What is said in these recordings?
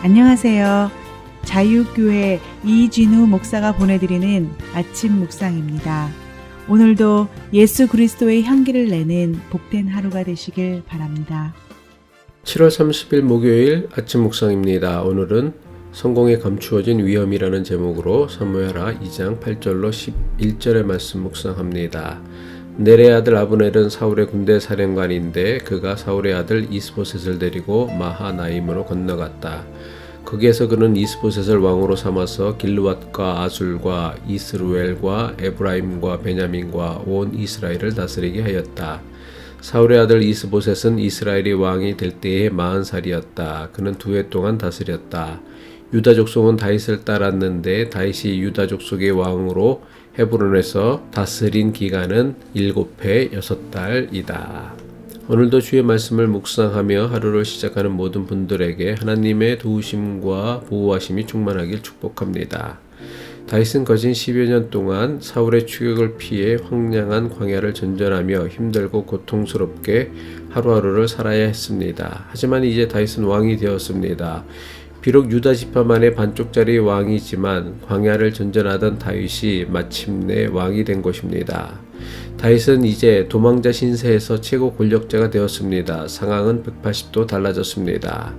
안녕하세요. 자유교회 이진우 목사가 보내드리는 아침 묵상입니다. 오늘도 예수 그리스도의 향기를 내는 복된 하루가 되시길 바랍니다. 7월 30일 목요일 아침 묵상입니다. 오늘은 성공에 감추어진 위험이라는 제목으로 사무엘하 2장 8절로 11절의 말씀 묵상합니다. 넬의 아들 아브넬은 사울의 군대 사령관인데 그가 사울의 아들 이스보셋을 데리고 마하나임으로 건너갔다. 거기에서 그는 이스보셋을 왕으로 삼아서 길르앗과 아술과 이스루엘과 에브라임과 베냐민과 온 이스라엘을 다스리게 하였다. 사울의 아들 이스보셋은 이스라엘이 왕이 될 때에 40살이었다. 그는 2해 동안 다스렸다. 유다 족속은 다윗을 따랐는데 다윗이 유다 족속의 왕으로 헤브론에서 다스린 기간은 7해 6달이다. 오늘도 주의 말씀을 묵상하며 하루를 시작하는 모든 분들에게 하나님의 도우심과 보호하심이 충만하길 축복합니다. 다윗은 거진 10여 년 동안 사울의 추격을 피해 황량한 광야를 전전하며 힘들고 고통스럽게 하루하루를 살아야 했습니다. 하지만 이제 다윗은 왕이 되었습니다. 비록 유다 지파만의 반쪽짜리 왕이지만 광야를 전전하던 다윗이 마침내 왕이 된 것입니다. 다윗은 이제 도망자 신세에서 최고 권력자가 되었습니다. 상황은 180도 달라졌습니다.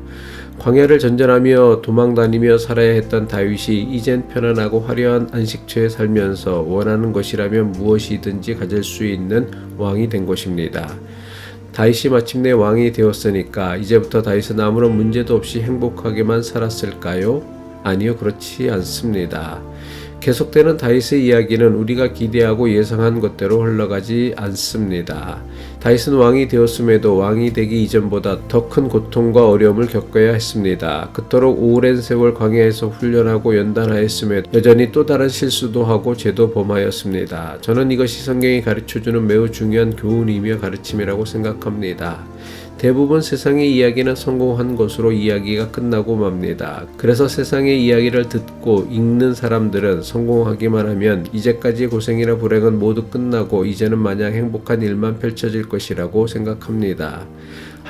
광야를 전전하며 도망다니며 살아야 했던 다윗이 이젠 편안하고 화려한 안식처에 살면서 원하는 것이라면 무엇이든지 가질 수 있는 왕이 된 것입니다. 다윗이 마침내 왕이 되었으니까 이제부터 다윗은 아무런 문제도 없이 행복하게만 살았을까요? 아니요, 그렇지 않습니다. 계속되는 다윗의 이야기는 우리가 기대하고 예상한 것대로 흘러가지 않습니다. 다윗은 왕이 되었음에도 왕이 되기 이전보다 더 큰 고통과 어려움을 겪어야 했습니다. 그토록 오랜 세월 광야에서 훈련하고 연단하였음에도 여전히 또 다른 실수도 하고 죄도 범하였습니다. 저는 이것이 성경이 가르쳐주는 매우 중요한 교훈이며 가르침이라고 생각합니다. 대부분 세상의 이야기는 성공한 것으로 이야기가 끝나고 맙니다. 그래서 세상의 이야기를 듣고 읽는 사람들은 성공하기만 하면 이제까지의 고생이나 불행은 모두 끝나고 이제는 마냥 행복한 일만 펼쳐질 것이라고 생각합니다.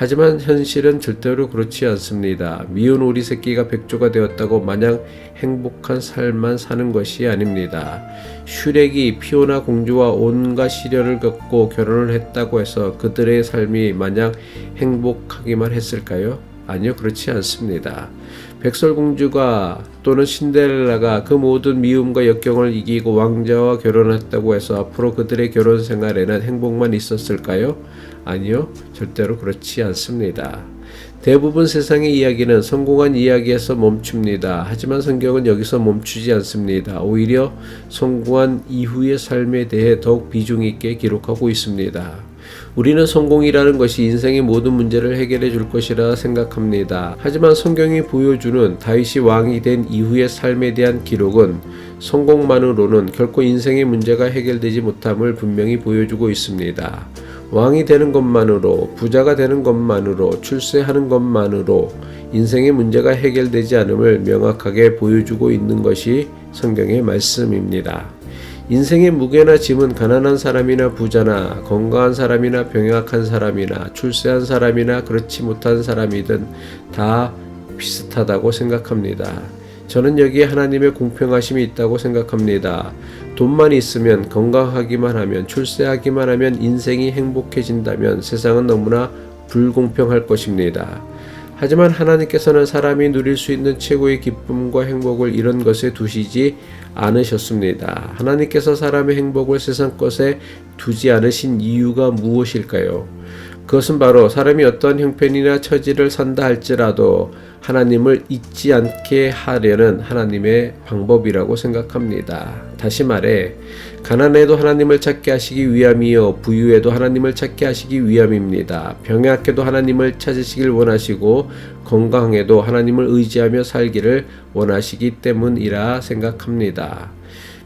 하지만 현실은 절대로 그렇지 않습니다. 미운 오리 새끼가 백조가 되었다고 마냥 행복한 삶만 사는 것이 아닙니다. 슈렉이 피오나 공주와 온갖 시련을 겪고 결혼을 했다고 해서 그들의 삶이 마냥 행복하기만 했을까요? 아니요, 그렇지 않습니다. 백설공주가 또는 신데렐라가 그 모든 미움과 역경을 이기고 왕자와 결혼했다고 해서 앞으로 그들의 결혼 생활에는 행복만 있었을까요? 아니요, 절대로 그렇지 않습니다. 대부분 세상의 이야기는 성공한 이야기에서 멈춥니다. 하지만 성경은 여기서 멈추지 않습니다. 오히려 성공한 이후의 삶에 대해 더욱 비중 있게 기록하고 있습니다. 우리는 성공이라는 것이 인생의 모든 문제를 해결해 줄 것이라 생각합니다. 하지만 성경이 보여주는 다윗이 왕이 된 이후의 삶에 대한 기록은 성공만으로는 결코 인생의 문제가 해결되지 못함을 분명히 보여주고 있습니다. 왕이 되는 것만으로, 부자가 되는 것만으로, 출세하는 것만으로 인생의 문제가 해결되지 않음을 명확하게 보여주고 있는 것이 성경의 말씀입니다. 인생의 무게나 짐은 가난한 사람이나 부자나 건강한 사람이나 병약한 사람이나 출세한 사람이나 그렇지 못한 사람이든 다 비슷하다고 생각합니다. 저는 여기에 하나님의 공평하심이 있다고 생각합니다. 돈만 있으면, 건강하기만 하면, 출세하기만 하면 인생이 행복해진다면 세상은 너무나 불공평할 것입니다. 하지만 하나님께서는 사람이 누릴 수 있는 최고의 기쁨과 행복을 이런 것에 두시지 않으셨습니다. 하나님께서 사람의 행복을 세상 것에 두지 않으신 이유가 무엇일까요? 그것은 바로 사람이 어떤 형편이나 처지를 산다 할지라도 하나님을 잊지 않게 하려는 하나님의 방법이라고 생각합니다. 다시 말해 가난해도 하나님을 찾게 하시기 위함이요 부유해도 하나님을 찾게 하시기 위함입니다. 병약해도 하나님을 찾으시길 원하시고 건강해도 하나님을 의지하며 살기를 원하시기 때문이라 생각합니다.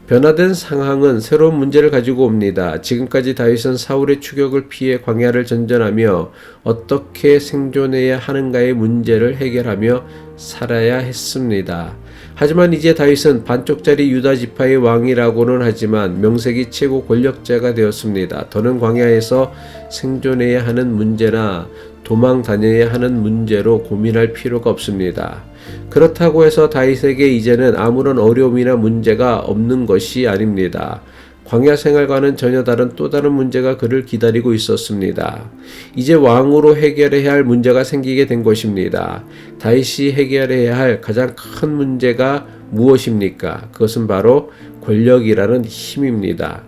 변화된 상황은 새로운 문제를 가지고 옵니다. 지금까지 다윗은 사울의 추격을 피해 광야를 전전하며 어떻게 생존해야 하는가의 문제를 해결하며 살아야 했습니다. 하지만 이제 다윗은 반쪽짜리 유다 지파의 왕이라고는 하지만 명색이 최고 권력자가 되었습니다. 더는 광야에서 생존해야 하는 문제나 도망 다녀야 하는 문제로 고민할 필요가 없습니다. 그렇다고 해서 다윗에게 이제는 아무런 어려움이나 문제가 없는 것이 아닙니다. 광야 생활과는 전혀 다른 또 다른 문제가 그를 기다리고 있었습니다. 이제 왕으로 해결해야 할 문제가 생기게 된 것입니다. 다윗이 해결해야 할 가장 큰 문제가 무엇입니까? 그것은 바로 권력이라는 힘입니다.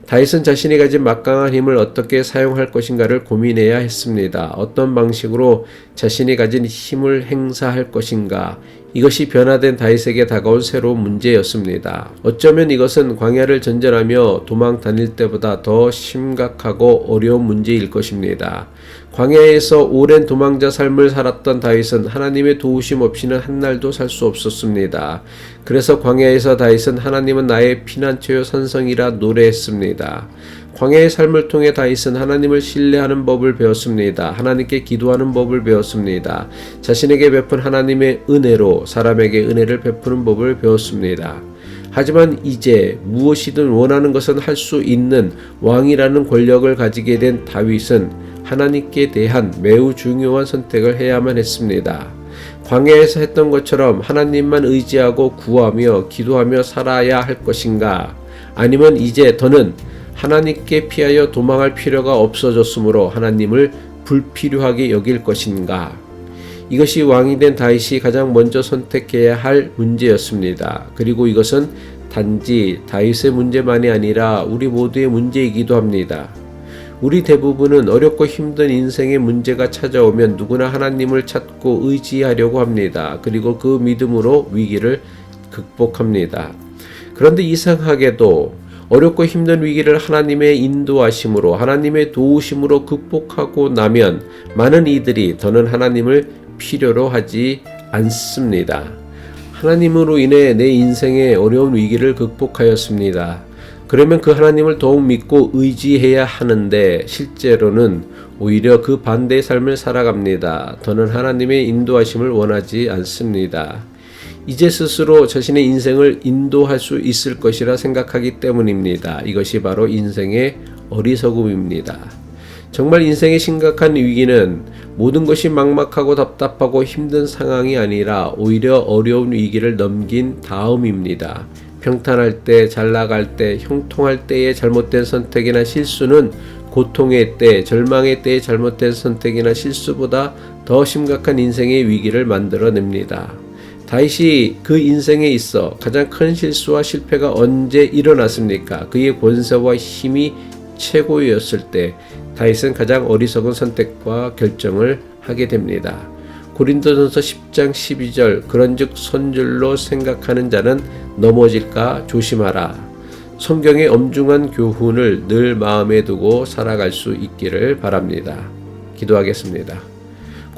다윗은 자신이 가진 막강한 힘을 어떻게 사용할 것인가를 고민해야 했습니다. 어떤 방식으로 자신이 가진 힘을 행사할 것인가? 이것이 변화된 다윗에게 다가온 새로운 문제였습니다. 어쩌면 이것은 광야를 전전하며 도망 다닐 때보다 더 심각하고 어려운 문제일 것입니다. 광야에서 오랜 도망자 삶을 살았던 다윗은 하나님의 도우심 없이는 한날도 살 수 없었습니다. 그래서 광야에서 다윗은 하나님은 나의 피난처요 산성이라 노래했습니다. 광야의 삶을 통해 다윗은 하나님을 신뢰하는 법을 배웠습니다. 하나님께 기도하는 법을 배웠습니다. 자신에게 베푼 하나님의 은혜로 사람에게 은혜를 베푸는 법을 배웠습니다. 하지만 이제 무엇이든 원하는 것은 할 수 있는 왕이라는 권력을 가지게 된 다윗은 하나님께 대한 매우 중요한 선택을 해야만 했습니다. 광야에서 했던 것처럼 하나님만 의지하고 구하며 기도하며 살아야 할 것인가? 아니면 이제 더는 하나님께 피하여 도망할 필요가 없어졌으므로 하나님을 불필요하게 여길 것인가? 이것이 왕이 된 다윗이 가장 먼저 선택해야 할 문제였습니다. 그리고 이것은 단지 다윗의 문제만이 아니라 우리 모두의 문제이기도 합니다. 우리 대부분은 어렵고 힘든 인생의 문제가 찾아오면 누구나 하나님을 찾고 의지하려고 합니다. 그리고 그 믿음으로 위기를 극복합니다. 그런데 이상하게도 어렵고 힘든 위기를 하나님의 인도하심으로 하나님의 도우심으로 극복하고 나면 많은 이들이 더는 하나님을 필요로 하지 않습니다. 하나님으로 인해 내 인생의 어려운 위기를 극복하였습니다. 그러면 그 하나님을 더욱 믿고 의지해야 하는데 실제로는 오히려 그 반대의 삶을 살아갑니다. 더는 하나님의 인도하심을 원하지 않습니다. 이제 스스로 자신의 인생을 인도할 수 있을 것이라 생각하기 때문입니다. 이것이 바로 인생의 어리석음입니다. 정말 인생의 심각한 위기는 모든 것이 막막하고 답답하고 힘든 상황이 아니라 오히려 어려운 위기를 넘긴 다음입니다. 평탄할 때, 잘 나갈 때, 형통할 때의 잘못된 선택이나 실수는 고통의 때, 절망의 때의 잘못된 선택이나 실수보다 더 심각한 인생의 위기를 만들어냅니다. 다윗이 그 인생에 있어 가장 큰 실수와 실패가 언제 일어났습니까? 그의 권세와 힘이 최고였을 때 다윗은 가장 어리석은 선택과 결정을 하게 됩니다. 고린도전서 10장 12절 그런즉 선줄로 생각하는 자는 넘어질까 조심하라. 성경의 엄중한 교훈을 늘 마음에 두고 살아갈 수 있기를 바랍니다. 기도하겠습니다.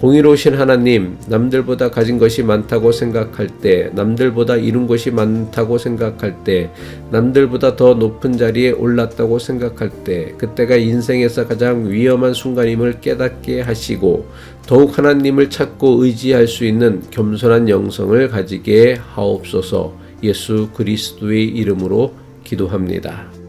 공의로우신 하나님, 남들보다 가진 것이 많다고 생각할 때, 남들보다 이룬 것이 많다고 생각할 때, 남들보다 더 높은 자리에 올랐다고 생각할 때, 그때가 인생에서 가장 위험한 순간임을 깨닫게 하시고 더욱 하나님을 찾고 의지할 수 있는 겸손한 영성을 가지게 하옵소서. 예수 그리스도의 이름으로 기도합니다.